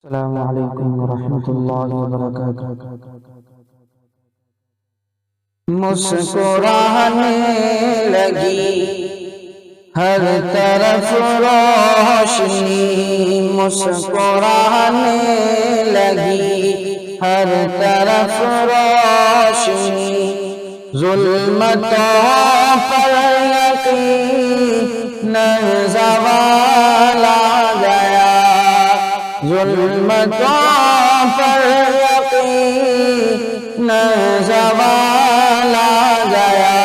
السلام علیکم ورحمۃ اللہ وبرکاتہ۔ مسکرانے لگی ہر طرف روشنی، مسکرانے لگی ہر طرف روشنی، ظلمتوں پر یقین زوال آ گیا، ظلمتوں پر یقین زوال آ گیا،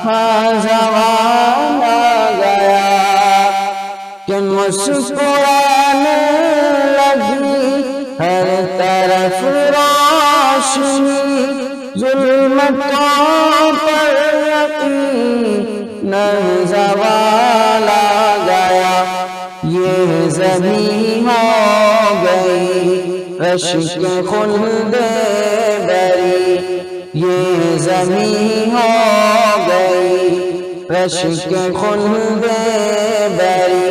ہاں زوال آ گیا، کہ مسکرانے لگی ہر طرف روشنی، ظلمتوں پر یقین زوال آ گیا، یہ زمین ہو گئی رشک خلد بری، یہ زمین ہو گئی رشک خلد بری،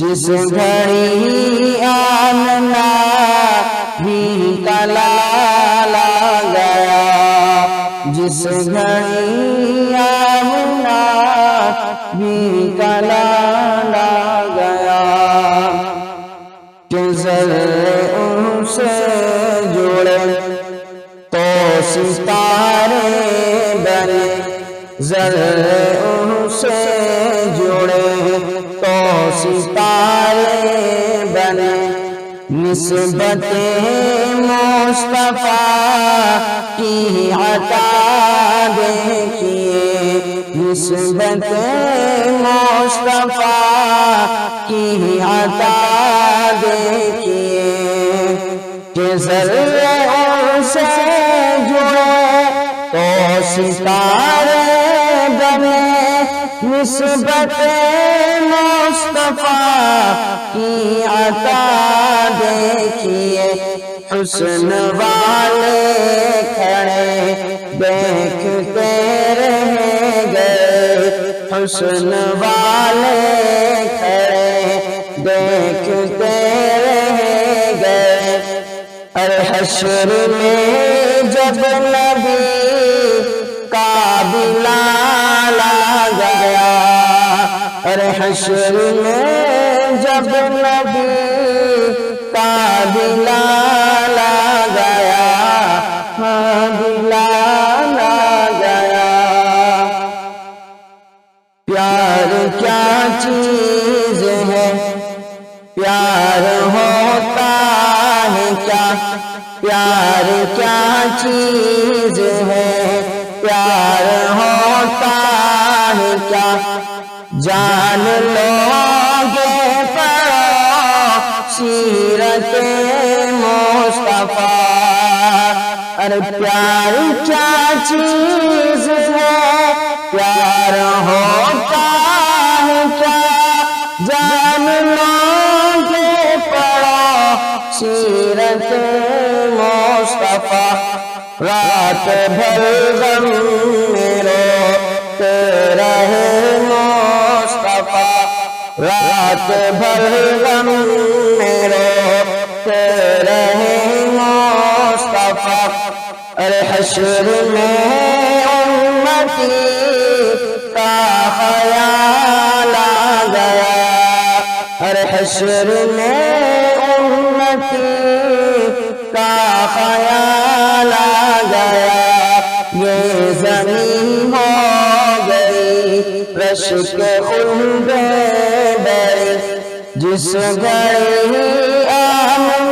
جس گھڑی آمنہ بھی کا لال آ گیا، جس گھڑی آمنہ بھی کا لال آ گیا، کہ ذرے ان سے جڑے تو ستارے بنے، ذرے ان سے جڑے تو ستارے بنے، نسبت مصطفیٰ کی عطا دیکھیے، نسبت مصطفیٰ کی عطا دیکھیے، کہ ذرے ان سے جڑے تو ستارے بنے، نسبت مصطفیٰ کی عطا دیکھیے، حسن والے کھڑے دیکھتے رہ گئے، حسن والے کھڑے دیکھتے رہ گئے، اور حشر میں جب نبی کا بلال آ گیا، اور حشر میں جب نبی کا بلال آ گیا، ہاں بلال آ گیا، پیار کیا چیز ہے، پیار ہوتا ہے کیا، پیار کیا چیز ہے، پیار ہوتا ہے کیا، جان لو گے پڑھو سیرت مصطفیٰ، ارے پیار کیا چیز ہے، پیار ہوتا ہے کیا، جان لو گے پڑھو سیرت مصطفیٰ، رات بھر غم میں روتے رہے مصطفیٰ، رات بھر غم میں روتے رہے مصطفیٰ، ارے حشر میں امتی کا خیال آ گیا، ارے حشر میں امتی کا خیال آ گیا، یہ زمین ہو گئی رشک خلد بری، جس گھڑی آمنہ